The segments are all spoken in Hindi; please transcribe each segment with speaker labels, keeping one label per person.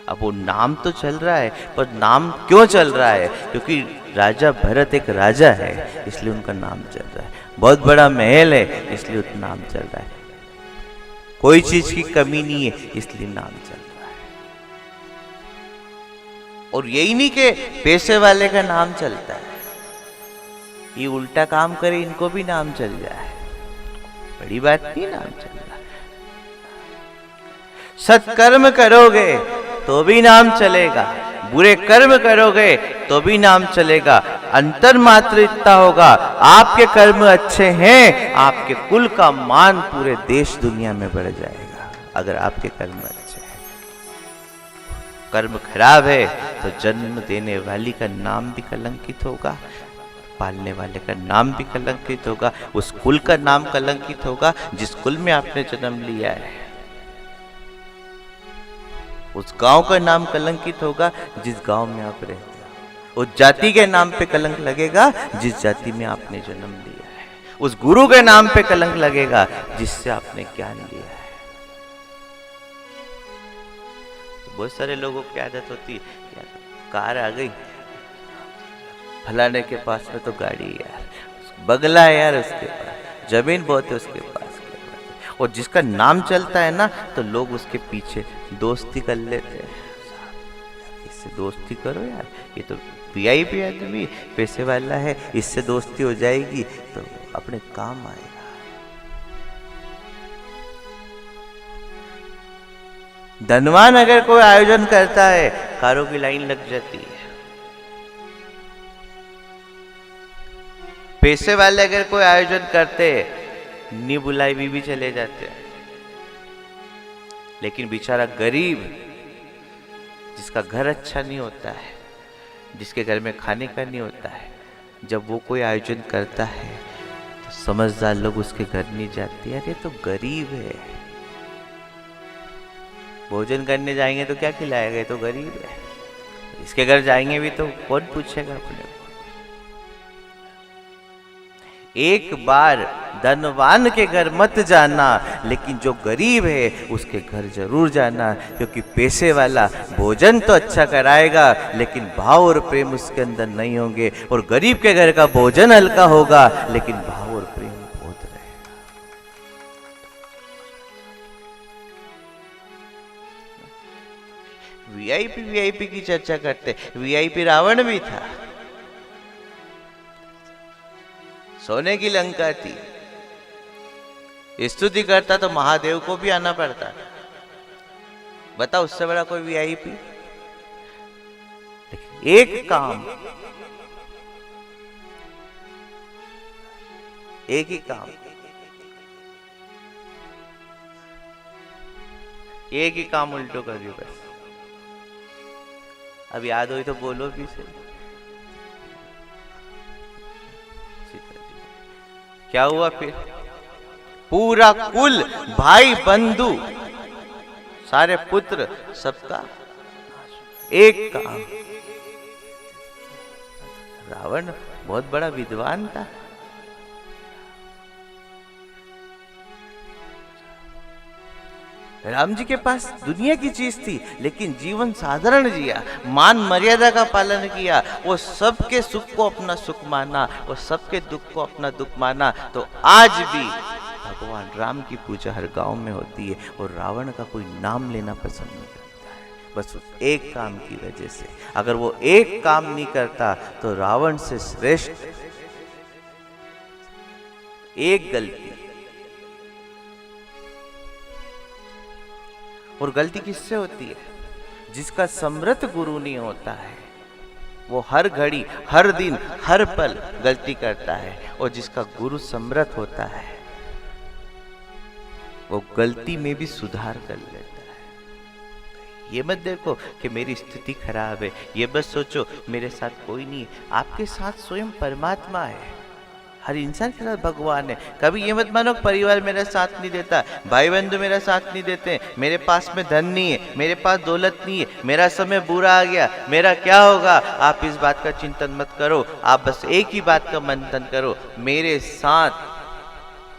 Speaker 1: अब वो नाम तो चल रहा है, पर नाम क्यों चल रहा है? क्योंकि राजा भरत एक राजा है, इसलिए उनका नाम चल रहा है। बहुत बड़ा महल है, इसलिए उनका नाम चल रहा है। कोई चीज की कमी नहीं है, इसलिए नाम चल रहा है। और यही नहीं कि पैसे वाले का नाम चलता है, ये उल्टा काम करे इनको भी नाम चल जाए, बड़ी बात नहीं नाम चल रहा। सत्कर्म करोगे तो भी नाम चलेगा, बुरे कर्म करोगे तो भी नाम चलेगा। अंतर मात्र इतना होगा, आपके कर्म अच्छे हैं, आपके कुल का मान पूरे देश दुनिया में बढ़ जाएगा। अगर आपके कर्म अच्छे हैं, कर्म खराब है तो जन्म देने वाली का नाम भी कलंकित होगा, पालने वाले का नाम भी कलंकित होगा, उस कुल का नाम कलंकित होगा जिस कुल में आपने जन्म लिया है, उस गांव का नाम कलंकित होगा जिस गांव में आप रहते हो, उस जाति के नाम पे कलंक लगेगा जिस जाति में आपने जन्म लिया है, उस गुरु के नाम पे कलंक लगेगा जिससे आपने ज्ञान लिया है। बहुत सारे लोगों की आदत होती है, यार कार आ गई, फलाने के पास में तो गाड़ी है यार, बगला है यार उसके पास, जमीन बहुत है उसके पास, और जिसका नाम चलता है ना तो लोग उसके पीछे दोस्ती कर लेते हैं। इससे दोस्ती करो यार, ये तो वीआईपी आदमी, पैसे वाला है, इससे दोस्ती हो जाएगी तो अपने काम आएगा। धनवान अगर कोई आयोजन करता है, कारों की लाइन लग जाती है। पैसे वाले अगर कोई आयोजन करते नी बुलाई भी चले जाते हैं। लेकिन बेचारा गरीब, जिसका घर अच्छा नहीं होता है, जिसके घर में खाने का नहीं होता है, जब वो कोई आयोजन करता है तो समझदार लोग उसके घर नहीं जाते। यार ये तो गरीब है, भोजन करने जाएंगे तो क्या खिलाएगा, ये तो गरीब है, इसके घर जाएंगे भी तो कौन पूछेगा अपने को। एक बार धनवान के घर मत जाना, लेकिन जो गरीब है उसके घर जरूर जाना, क्योंकि पैसे वाला भोजन तो अच्छा कराएगा लेकिन भाव और प्रेम उसके अंदर नहीं होंगे, और गरीब के घर का भोजन हल्का होगा लेकिन भाव और प्रेम बहुत रहेगा। वीआईपी की चर्चा करते, वीआईपी रावण भी था, सोने की लंका थी, स्तुति करता तो महादेव को भी आना पड़ता। बताओ उससे बड़ा कोई वीआईपी? एक काम, एक ही काम, एक ही काम उल्टो कर दियो बस। अब याद हो तो बोलो भी सही। क्या हुआ फिर? पूरा कुल, भाई बंधु, सारे पुत्र, सबका एक काम। रावण बहुत बड़ा विद्वान था। राम जी के पास दुनिया की चीज थी, लेकिन जीवन साधारण जिया, मान मर्यादा का पालन किया, वो सबके सुख को अपना सुख माना, वो सबके दुख को अपना दुख माना। तो आज भी भगवान राम की पूजा हर गांव में होती है, और रावण का कोई नाम लेना पसंद नहीं करता है, बस उस एक काम की वजह से। अगर वो एक काम नहीं करता तो रावण से श्रेष्ठ एक गलती, और गलती किससे होती है? जिसका समर्थ गुरु नहीं होता है, वो हर घड़ी, हर दिन, हर पल गलती करता है, और जिसका गुरु समर्थ होता है वो गलती में भी सुधार कर लेता है। ये मत देखो कि मेरी स्थिति खराब है, ये बस सोचो मेरे साथ कोई नहीं है, आपके साथ स्वयं परमात्मा है। हर इंसान के साथ भगवान है। कभी ये मत मानो परिवार मेरा साथ नहीं देता, भाई बंधु मेरा साथ नहीं देते, मेरे पास में धन नहीं है, मेरे पास दौलत नहीं है, मेरा समय बुरा आ गया, मेरा क्या होगा। आप इस बात का चिंतन मत करो, आप बस एक ही बात का मंथन करो, मेरे साथ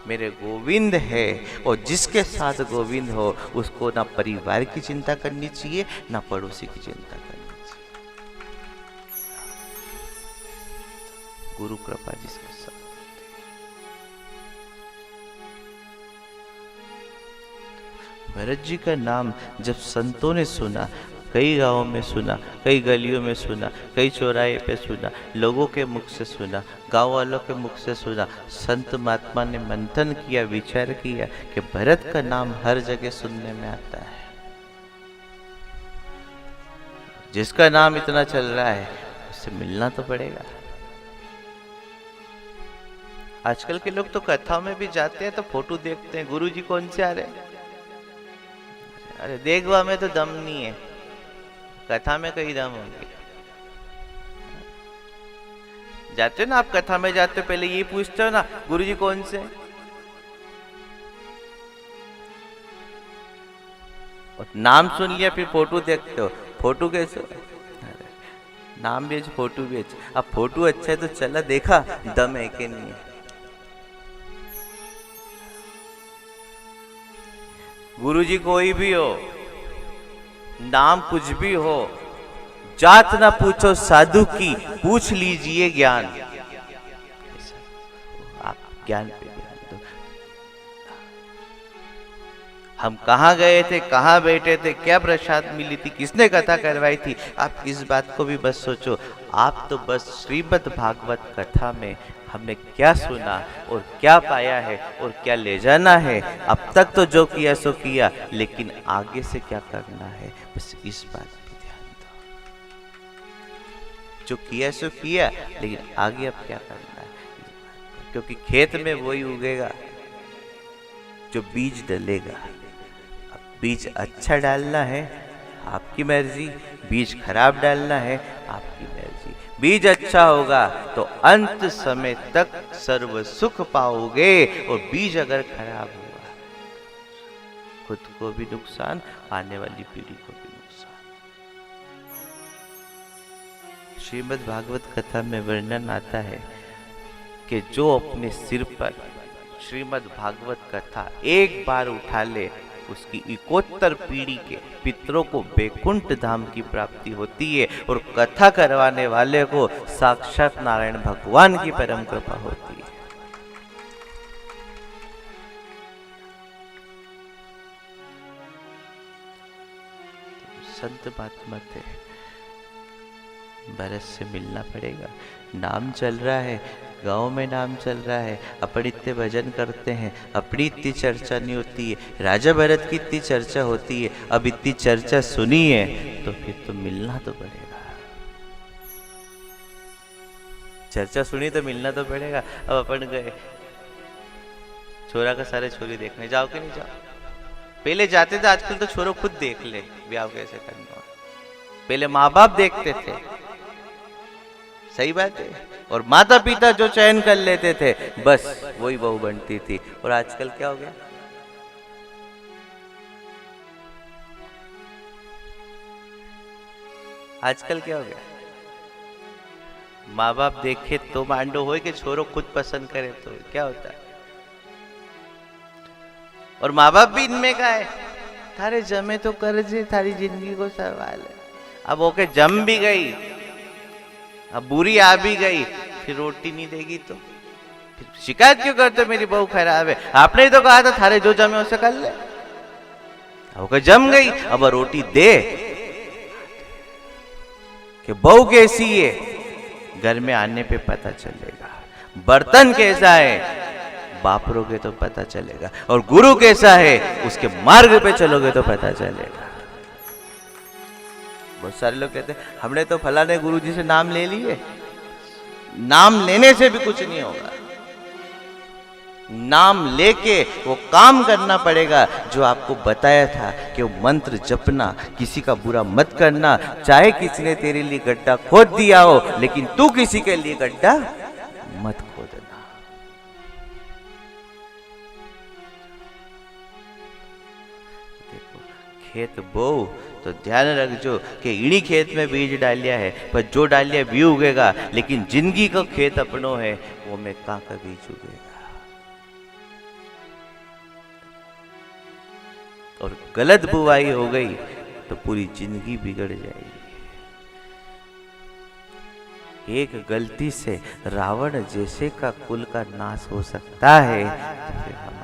Speaker 1: मेरे गोविंद है। और जिसके साथ गोविंद हो उसको ना परिवार की चिंता करनी चाहिए, ना पड़ोसी की चिंता करनी चाहिए। गुरु कृपा जिसके साथ। भरत जी का नाम जब संतों ने सुना, कई गांवों में सुना, कई गलियों में सुना, कई चौराहे पे सुना, लोगों के मुख से सुना, गांव वालों के मुख से सुना, संत महात्मा ने मंथन किया, विचार किया कि भरत का नाम हर जगह सुनने में आता है। जिसका नाम इतना चल रहा है उससे मिलना तो पड़ेगा। आजकल के लोग तो कथाओं में भी जाते हैं तो फोटो देखते हैं, गुरु जी कौन से आ रहे हैं, अरे देखवा में तो दम नहीं है, कथा में कहीं दम होंगे। जाते हो ना आप कथा में जाते हो, पहले ये पूछते हो ना गुरुजी कौन से, और नाम सुन लिया फिर फोटो देखते हो, फोटो कैसे, नाम भी अच्छे फोटो भी अच्छे। अब फोटो अच्छा है तो चला देखा दम है कि नहीं है। गुरुजी कोई भी हो, नाम कुछ भी हो, जात ना पूछो साधु की, पूछ लीजिए ज्ञान। आप ज्ञान पे ध्यान दो। हम कहाँ गए थे, कहाँ बैठे थे, क्या प्रसाद मिली थी, किसने कथा करवाई थी, आप इस बात को भी बस सोचो। आप तो बस श्रीमद् भागवत कथा में हमने क्या सुना और क्या पाया है और क्या ले जाना है, अब तक तो जो किया सो किया, लेकिन आगे से क्या करना है, बस इस बात पे ध्यान दो। जो किया सो किया, लेकिन आगे अब क्या करना है, क्योंकि खेत में वही उगेगा जो बीज डलेगा। अब बीज अच्छा डालना है आपकी मर्जी, बीज खराब डालना है आपकी मर्जी। बीज अच्छा होगा तो अंत समय तक सर्व सुख पाओगे, और बीज अगर खराब हुआ खुद को भी नुकसान, आने वाली पीढ़ी को भी नुकसान। श्रीमद् भागवत कथा में वर्णन आता है कि जो अपने सिर पर श्रीमद् भागवत कथा एक बार उठा ले, उसकी 71 पीढ़ी के पितरों को बैकुंठ धाम की प्राप्ति होती है, और कथा करवाने वाले को साक्षात नारायण भगवान की परम कृपा होती है। संत महात्मा थे, भरत से मिलना पड़ेगा। नाम चल रहा है, गांव में नाम चल रहा है, अपन इतने भजन करते हैं, अपनी इतनी चर्चा नहीं होती है, राजा भरत की इतनी चर्चा होती है, अब इतनी चर्चा सुनी है तो फिर तो मिलना तो पड़ेगा। चर्चा सुनी तो मिलना तो पड़ेगा। अब अपन गए छोरा का सारे छोरी देखने, जाओ कि नहीं जाओ? पहले जाते थे, आजकल तो छोरो खुद देख ले ब्याह कैसे करना। पहले माँ बाप देखते थे, सही बात है, और माता पिता जो चयन कर लेते थे बस वही बहू बनती थी। और आजकल क्या हो गया, आजकल क्या हो गया, माँ बाप देखे तो मांडो हो कि छोरो खुद पसंद करे तो क्या होता है। और माँ बाप भी इनमें का है, थारे जमे तो कर्जे, थारी जिंदगी को सवाल है। अब ओके जम भी गई, अब बुरी आ भी गई, फिर रोटी नहीं देगी तो फिर शिकायत क्यों करते हो मेरी बहू खराब है? आपने ही तो कहा था थारे जो जमे उसे कर ले। ओके जम गई, अब रोटी दे कि बहू कैसी है, घर में आने पे पता चलेगा। बर्तन कैसा है बापरोगे तो पता चलेगा, और गुरु कैसा है उसके मार्ग पे चलोगे तो पता चलेगा। बहुत सारे लोग कहते हैं हमने तो फलाने गुरु जी से नाम ले लिए। नाम लेने से भी कुछ नहीं होगा, नाम लेके वो काम करना पड़ेगा जो आपको बताया था कि वो मंत्र जपना, किसी का बुरा मत करना, चाहे किसी ने तेरे लिए गड्ढा खोद दिया हो, लेकिन तू किसी के लिए गड्ढा मत खोदना। देखो खेत बोओ तो ध्यान रखजो कि इन्हीं खेत में बीज डालिया है, पर जो डालिया भी उगेगा, लेकिन जिंदगी का खेत अपनो है वो में कहाँ का बीज उगेगा। और गलत बुवाई हो गई तो पूरी जिंदगी बिगड़ जाएगी। एक गलती से रावण जैसे का कुल का नाश हो सकता है, तो फिर हम